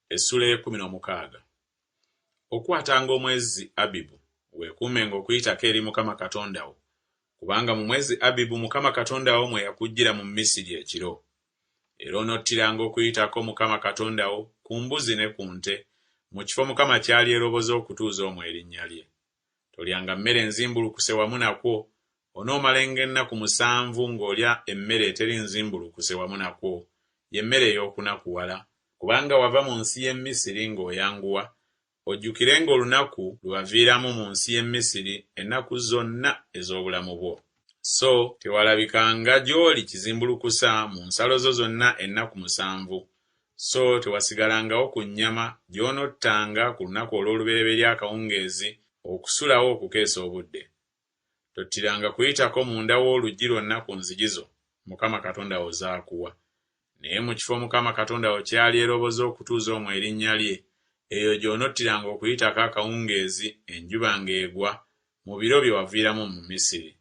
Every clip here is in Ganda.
Essuula 16. Okwatanga omwezi Abibu weekuumenga okuyitako eri Mukama Katonda wo, kubanga mu mwezi Abibu Mukama Katonda wo mwe yakuggyira mu Misiri ekiro. Era onottiranga okuyitako Mukama Katonda wo ku mbuzi ne ku nte, mu kifo Mukama kyali eroboza okutuuza omwo erinnya lye. Tolyanga mmere nzimbulukuse wamu nakwo, onoomalenga ennaku 7 ng'olya emmere eteri nzimbulukuse wamu nakwo, y'emmere ey'okunakuwala, kubanga wava mu nsi y'e Misiri ng'oyanguwa. Ojjukirenga olunaku lwe waviiramu mu nsi y'e Misiri ennaku zonna ez'obulamu bwo. So tewalabikanga gy'oli kizimbulukusa mu nsalo zo zonna ennaku 7. So tewasigalangawo ku nnyama gy'onottanga ku lunaku olw'olubereberye akawungeezi okusulawo okukeesa obudde. Tottiranga kuyitako munda w'oluggi lwonna ku nzigi zo Mukama Katonda wo z'akuwa. Naye mu kifo Mukama Katonda wo kyali eroboza okutuuza omwo erinnya lye, eyo gy'onottiranga okuyitako akawungeezi enjuba ng'egwa mu biro bye waviiramu mu Misiri.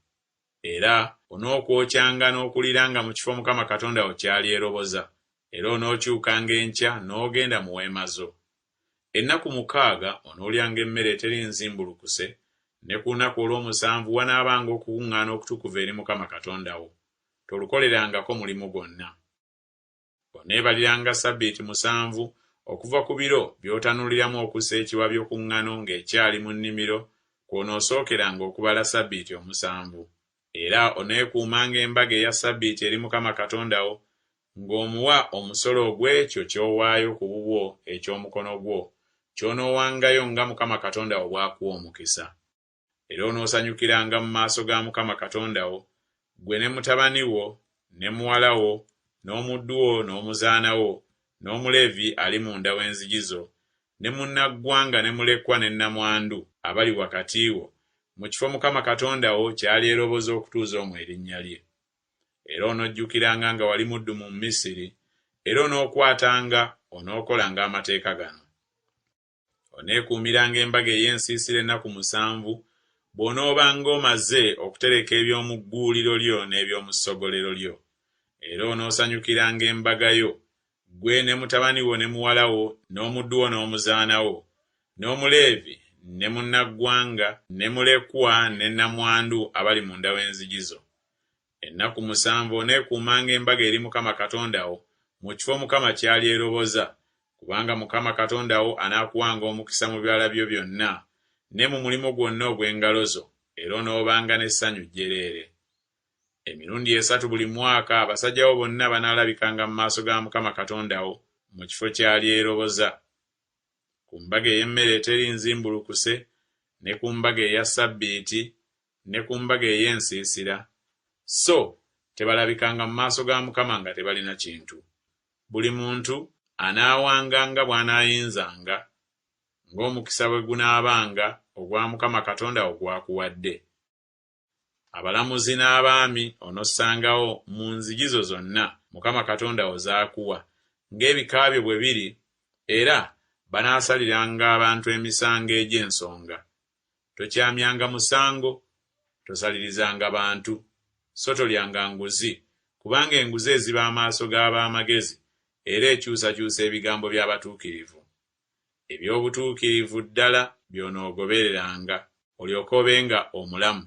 Era onookwоkyanga n'okuliranga mu kifo Mukama Katonda wo kyali eroboza, era onookyukanga enkya n'ogenda mu weema zo. Ennaku 6 onoolyanga emmere eteri nzimbulukuse, ne ku lunaku olw'omusanvu wanaabanga okukuŋŋaana okutukuvu eri Mukama Katonda wo. Tolukolerangako mulimu gwonna. Oneebaliranga Ssabbiiti 7 okuva ku biro by'otanuliramu okussa ekiwa by'okuŋŋaano ng'ekyali mu nnimiro, kw'onoosookeranga okubala Ssabbiiti 7. Era oneekuumanga embaga eya Ssabbiiti eri Mukama Katonda wo, ng'omuwa omusolo ogw'ekyo ky'owaayo ku bubwo eky'omukono gwo, ky'onoowangayo nga Mukama Katonda wo bw'akuwa omukisa. Era onoosanyukiranga mu maaso ga Mukama Katonda wo, ggwe ne mutabani wo, ne muwala wo, n'omuddu wo n'omuzaana wo, n'Omuleevi ali munda w'enzigi zo, ne munnaggwanga ne mulekwa ne nnamwandu abali wakati wo, mu kifo Mukama Katonda wo kyali eroboza okutuuza omwo erinnya lye. Era onojjukiranga nga wali muddu mu Misiri, era onookwatanga onookolanga amateeka gano. Oneekuumiranga embaga ey'ensiisira ennaku 7 bw'onoobanga omaze okutereka eby'omu gguuliro lyo n'eby'omu ssogolero lyo. Era onoosanyukiranga embaga yo, ggwe ne mutabani wo ne muwala wo, n'omuddu wo n'omuzaana wo, n'Omuleevi, ne munnaggwanga, ne mulekwa ne nnamwandu abali munda w'enzigi zo. Ennaku 7 oneekuumanga embaga eri Mukama Katonda wo mu kifo Mukama kyali eroboza, kubanga Mukama Katonda wo anaakuwanga omukisa mu bibala byo byonna ne mu mulimu gwonna ogw'engalo zo, era onoobanga n'essanyu jjereere. Emirundi 3 buli mwaka abasajja bo bonna banaalabikanga mu maaso ga Mukama Katonda wo mu kifo kyali eroboza, ku mbaga ey'emmere eteri nzimbulukuse, ne ku mbaga eya Ssabbiiti, ne ku mbaga ey'ensiisira. So tebalabikanga mu maaso ga Mukama nga tebalina kintu. Buli muntu anaawanganga bw'anaayinzanga, ng'omukisa bwe gunaabanga ogwa Mukama Katonda wo gw'akuwadde. Abalamuzi n'abaami onossangawo mu nzigi zo zonna Mukama Katonda wo z'akuwa, ng'ebika byo bwe biri, era banaasaliranga abantu emisango egy'ensonga. Tokyamyanga musango, tosalirizanga bantu, so tolyanga nguzi, kubanga enguzi eziba amaaso g'ab'amagezi, era ekyusakyusa ebigambo by'abatuukirivu. Eby'obutuukirivu ddala by'onoogobereranga, olyoke obenga omulamu,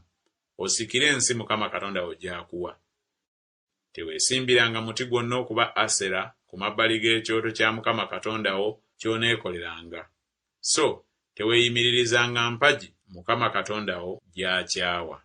osikire ensi Mukama Katonda wo gy'akuwa. Teweesimbiranga muti gwonna okuba Asera ku mabbali g'ekyoto kya Mukama Katonda wo ky'oneekoleranga. So teweeyimiririzanga mpagi Mukama Katonda wo gy'akyawa.